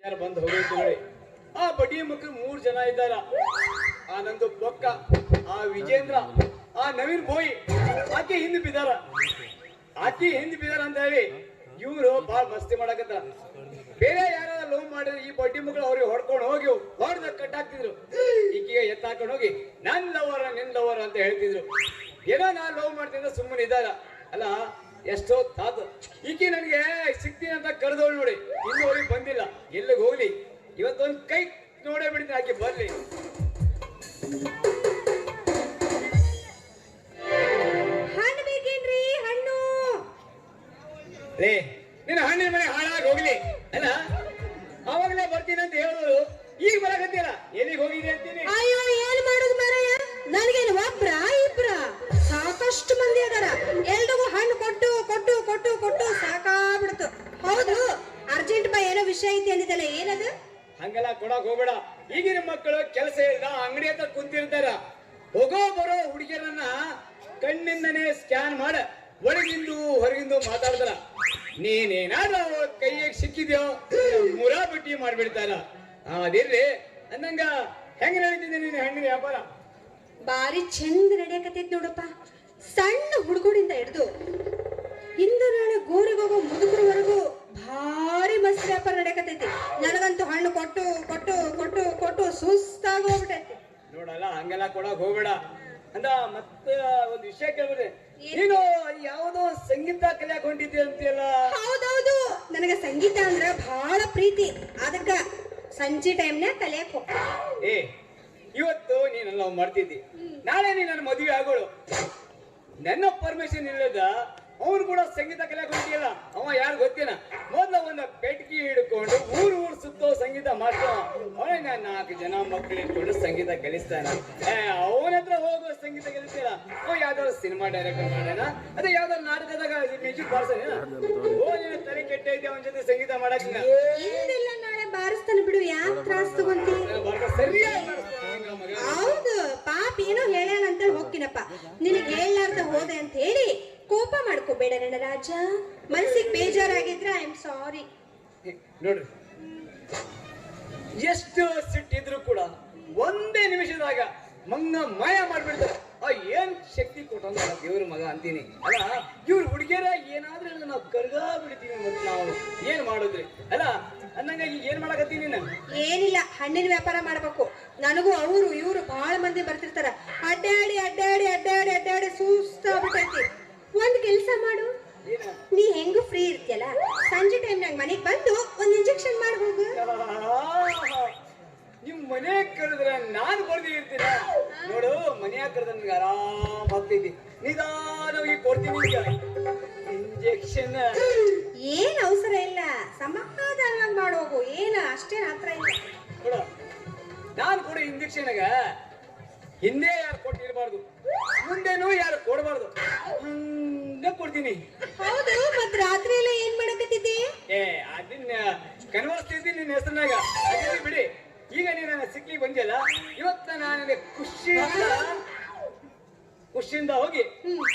ಯಾರು ಬಂದು ಹೋಗೈತಿ ನೋಡಿ. ಆ ಬಡ್ಡಿ ಮಕ್ಕಳು 3 ಜನ ಇದ್ದಾರ. ಆ ನಂದು ಪೊಕ್ಕ, ಆ ವಿಜೇಂದ್ರ, ಆ ನವೀನ್ ಬೋಯಿ. ಆಕೆ ಹಿಂದೆ ಬಿದ್ದಾರ ಅಂತ ಹೇಳಿ ಇವ್ರು ಬಾಳ ಮಸ್ತಿ ಮಾಡಕತ್ತಾರ. ಬೇರೆ ಯಾರ ಲವ್ ಮಾಡಿದ್ರೆ ಈ ಬಡ್ಡಿ ಮಕ್ಕಳು ಅವ್ರಿಗೆ ಹೊಡ್ಕೊಂಡು ಹೋಗಿ ಹೊಡೆದ ಕಟ್ಟಾಕ್ತಿದ್ರು. ಈಕೆಗೆ ಎತ್ತಾಕೊಂಡು ಹೋಗಿ ನಿನ್ ಲವರ್ ಅಂತ ಹೇಳ್ತಿದ್ರು. ಏನೋ ನಾನ್ ಲವ್ ಮಾಡ್ತಿದ್ರೆ ಸುಮ್ಮನೆ ಇದ್ದಾರ. ಅಲ್ಲ ಎಷ್ಟೋ ತಾತು ಈಕೆ ನನಗೆ ಸಿಗ್ತೀನಿ ಅಂತ ಕರೆದೋಳು ನೋಡಿ. ಇನ್ನೂವರೆಗೆ ಬಂದಿಲ್ಲ. ಎಲ್ಲಿಗೆ ಹೋಗ್ಲಿ ಇವತ್ತೊಂದು ಕೈ ನೋಡೇ ಬಿಡ್ತೀನಿ. ಆಕೆ ಬರ್ಲಿ. ಹಣ್ಣು ಬೇಕೇನ್ರಿ? ಹಣ್ಣು ರೇ ನಿನ್ನ ಹಣ್ಣಿನ ಮನೆ ಹಾಳಾಗಿ ಹೋಗ್ಲಿ. ಅಲ್ಲ ಅವಾಗಲೇ ಬರ್ತೀನಿ ಅಂತ ಹೇಳಿದ್ರು, ಈಗ ಬರಕತ್ತಿಲ್ಲ. ಎಲ್ಲಿಗೆ ಹೋಗಿದೆ ಅಂತೀನಿ. ಅಯ್ಯೋ ಏನ್ ಮಾಡುದು ಮಾರಾಯ, ನನಗೇನು ಒಬ್ರ ಇಬ್ರ ಸಾಕಷ್ಟು ಮಂದಿ ಅದಾರ. ಎಲ್ರಿಗೂ ಹಣ್ಣು ಕೊಟ್ಟು ಕೊಟ್ಟು ಕೊಟ್ಟು ಕೊಟ್ಟು ಸಾಕಾಗ್ಬಿಡ್ತು. ಹೌದು, ಅರ್ಜೆಂಟ್ ಬಾ ಏನೋ ವಿಷಯ ಐತಿ ಅಂದಿದ್ದಲ್ಲ, ಏನದು? ಹಂಗೆಲ್ಲ ಕೊಡಕ್ ಹೋಗ್ಬೇಡ. ಈಗಿನ ಮಕ್ಕಳು ಕೆಲಸ ಇಲ್ಲ, ಅಂಗಡಿ ಹತ್ರ ಕುಂತಿರ್ತಾರ. ಹೋಗೋ ಬರೋ ಹುಡುಗಿಯರನ್ನ ಕಣ್ಣಿಂದನೇ ಸ್ಕ್ಯಾನ್ ಮಾಡ ಒಳಗಿಂದು ಹೊರಗಿಂದು ಮಾತಾಡ್ತಾರ. ನೀನೇನಾದ್ರೂ ಕೈಗೆ ಸಿಕ್ಕಿದ್ಯೋ ಮುರಾ ಬಟ್ಟಿ ಮಾಡ್ಬಿಡ್ತಾರ. ಅದಿರ್ಲಿ ಅನ್ನಂಗ ಹೆಂಗ ನಡೀತಿದ್ದೆ ನಿನ್ನ ಹಣ್ಣಿನ ವ್ಯಾಪಾರ? ಬಾರಿ ಚಂದ ನಡೆಯಕತ್ತೈತ್ ನೋಡಪ್ಪ. ಸಣ್ಣ ಹುಡುಗರಿಂದ ಹಿಡ್ದು ಇಂದು ನಾಳೆ ಗೋರಿಗೋಗೋ ಮುದುಕರವರೆಗೂ ಭಾರಿ ಮಸ್ತ್ ವ್ಯಾಪಾರ ನಡೆಯಕತ್ತೈತಿ. ನನಗಂತೂ ಹಣ್ಣು ಕೊಟ್ಟು ಕೊಟ್ಟು ಕೊಟ್ಟು ಕೊಟ್ಟು ಸುಸ್ತಾಗಿ ಹೋಗ್ಬಿಟ್ಟೈತಿ ನೋಡಲ್ಲ. ಹಂಗೆಲ್ಲ ಕೊಡಕ್ ಹೋಗ್ಬೇಡ ಅಂದ. ಮತ್ತೆ ಒಂದ್ ವಿಷಯ ಕೇಳ್ಬಿಡ್ರಿ. ನೀನು ಯಾವ್ದೋ ಸಂಗೀತ ಕಲಿಯಾಕ ಹೊಂಟಿದ್ದೆ ಅಂತೀಯಲ್ಲ? ಹೌದೌದು, ನನಗ ಸಂಗೀತ ಅಂದ್ರ ಬಹಳ ಪ್ರೀತಿ. ಅದಕ್ಕ ಸಂಜೆ ಟೈಮ್ನಾಗ ಕಲಿಯಕ್ ಹೋಗ. ಇವತ್ತು ನೀನು ಲವ್ ಮಾಡ್ತಿದ್ದಿ, ನಾಳೆ ನೀ ನನ್ನ ಮದುವೆ ಆಗೋಳು. ನನ್ನ ಪರ್ಮಿಷನ್ ಇಲ್ಲದ ಅವ್ನು ಕೂಡ ಸಂಗೀತ ಕಲಿಯಾಕ ಹೊಂಟಿಯಲ್ಲ. ಅವ ಯಾರು ಗೊತ್ತೇನ? ಮೊದ್ಲ ಒಂದು ಪೆಟ್ಕಿ ಹಿಡ್ಕೊಂಡು ಊರು ಸುತ್ತೋ ಸಂಗೀತ ಮಾಡ್ತಾವ. ಅವನೇ ನಾನು 4 ಜನ ಮಕ್ಕಳು ಇಟ್ಕೊಂಡು ಸಂಗೀತ ಕಲಿಸ್ತಾನ. ಅವನ ಹತ್ರ ಹೋಗೋ ಸಂಗೀತ ಕಲಿಸ್ತೀರ. ಅವ್ ಯಾವ್ದಾದ್ರು ಸಿನಿಮಾ ಡೈರೆಕ್ಟರ್ ಮಾಡೋಣ, ಅದೇ ಯಾವ್ದಾದ್ರು ನಾಟಕದಾಗ ಮ್ಯೂಸಿಕ್ ಬಾರ್ಸೋಣ. ನೀನು ತಲೆ ಕೆಟ್ಟೈತಿ ಅವನ ಜೊತೆ ಸಂಗೀತ ಮಾಡಕ್. ಇಂದೆಲ್ಲ ನಾಳೆ ಬಾರಿಸ್ತಾನ ಬಿಡು, ಯಾಕೆ ತ್ರಾಸ್ ತಗೊಂತಿ? ಸರಿಯಾಗಿ ಹೌದು, ಪಾಪ ಏನೋ ಹೇಳ್ಯಾನ ಅಂತ ಹೋಗ್ತೀನಪ್ಪ. ನಿನಗೆ ಹೇಳಲಾರ್ದ ಹೋದೆ ಅಂತ ಹೇಳಿ ಕೋಪ ಮಾಡ್ಕೋಬೇಡ ನನ್ನ ರಾಜ. ಮನಸ್ಸಿಗೆ ಬೇಜಾರಾಗಿದ್ರೆ ಐ ಆಮ್ ಸಾರಿ. ನೋಡ್ರಿ, ಎಷ್ಟು ಸಿಟ್ಟಿದ್ರು ಕೂಡ ಒಂದೇ ನಿಮಿಷದಾಗ ಮಂಗ ಮಾಯ ಮಾಡ್ಬಿಡ್ತಾರೆ. ಏನ್ ಶಕ್ತಿ ಕೊಟ್ಟಂತ ದೇವ್ರ ಮಗ ಅಂತೀನಿ. ಅಲ್ಲ ಇವ್ರ ಹುಡುಗಿಯರ ಏನಾದ್ರೂ ನಾವು ಕರ್ಗಾ ಬಿಡ್ತೀವಿ. ಮತ್ತೆ ನಾವು ಏನ್ ಮಾಡುದ್ರಿ? ಅಲ್ಲ ಅನ್ನಂಗ ಈಗ ಏನ್ ಮಾಡಕತ್ತೀನಿ ನಾನು? ಏನಿಲ್ಲ, ಹಣ್ಣಿನ ವ್ಯಾಪಾರ ಮಾಡ್ಬೇಕು. ನನಗೂ ಅವರು ಇವರು ಬಹಳ ಮಂದಿ ಬರ್ತಿರ್ತಾರ. ಅಡ್ಡಾಡಿ ಅಡ್ಡಾಡಿ ಅಡ್ಡಾಡಿ ಅಡ್ಡಾಡಿ ಸುಸ್ತಾಗ್ಬಿಟ್ಟೈತಿ. ಒಂದ್ ಕೆಲ್ಸ ಮಾಡು, ನೀ ಹೆಂಗು ಫ್ರೀ ಇರ್ತಿಯಲ್ಲ, ಸಂಜೆ ಟೈಮ್ನಾಗ ಮನೆಗ್ ಬಂದು ಒಂದ್ ಇಂಜೆಕ್ಷನ್ ಮಾಡಿ ಹೋಗು. ನಿಮ್ ಮನೆ ಕರೆದ್ರೆ ನಾನು ಕೊಡ್ದಿ ಇರ್ತೀರ. ನೋಡು, ಮನೆಯಾಗ ಕರೆದ್ರೆ ನನ್ಗೆ ಆರಾಮ್ ಆಗ್ತೈತಿ. ನಿಧಾನವಾಗಿ ಕೊಡ್ತೀನಿ ಇಂಜೆಕ್ಷನ್. ಏನ್ ಅವಸರ ಇಲ್ಲ, ಸಮಾಧಾನವಾಗಿ ಮಾಡೋಗು. ಏನ ಅಷ್ಟೇನ್ ಹತ್ರ ಇಲ್ಲ. ನೋಡ, ನಾನು ಕೊಡೋ ಇಂಜೆಕ್ಷನ್ಗ ಹಿಂದೆ ಯಾರು ಕೊಟ್ಟಿರ್ಬಾರ್ದು, ಮುಂದೆನೂ ಯಾರು ಕೊಡಬಾರ್ದು. ಹಂಗ ಕೊಡ್ತೀನಿ. ಹೌದು, ಮತ್ ರಾತ್ರಿ ಎಲ್ಲ ಏನ್ ಮಾಡಕತ್ತಿದ್ದಿ? ಅದನ್ನ ಕನ್ವರ್ಸ್ತಿದ್ದೀನಿ ನಿನ್ನ ಹೆಸರಿನಾಗ. ಬಿಡಿ, ಈಗ ನೀನು ಸಿಕ್ಲಿ ಬಂದಿಲ್ಲ. ಇವತ್ತ ನಾನು ಖುಷಿಯಿಂದ ಹೋಗಿ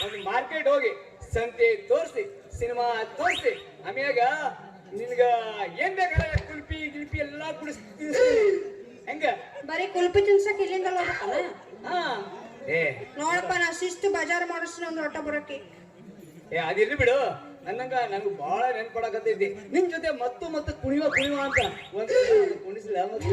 ಒಂದು ಮಾರ್ಕೆಟ್ ಹೋಗಿ ಸಂತೆ ತೋರಿಸಿ ಸಿನಿಮಾ ತೋರಿಸಿ ಆಮ್ಯಾಗ ನಿನ್ಗ ಏನ್ ಬೇಕಾದ್ರೆ ಕುಲ್ಪಿ ಗಿಲ್ಪಿ ಎಲ್ಲಾ ಕುಡಿಸ್ತೀನಿ. ಹೆಂಗ ಬರೀ ಕುಲ್ಪಿ ತಿನ್ಸಕ್ ಇಲ್ಲಿಂದ ಹೋಗ್ಬೇಕಲ್ಲ? ನೋಡಪ್ಪ, ನಾ ಶಿಸ್ತು ಬಜಾರ್ ಮಾಡಿಸ್ತೀನಿ ಒಂದು ಹೊಟ್ಟ ಬರೋಕೆ. ಅದಿರ್ಲಿ ಬಿಡು. ನಂಗೆ ಬಹಳ ನೆನ್ಪಡಕತ್ತೈತಿ ನಿನ್ ಜೊತೆ ಮತ್ತು ಕುಣಿವ ಅಂತ ಒಂದು ಕುಣಿಸಿಲ್ಲ ಮತ್ತೆ.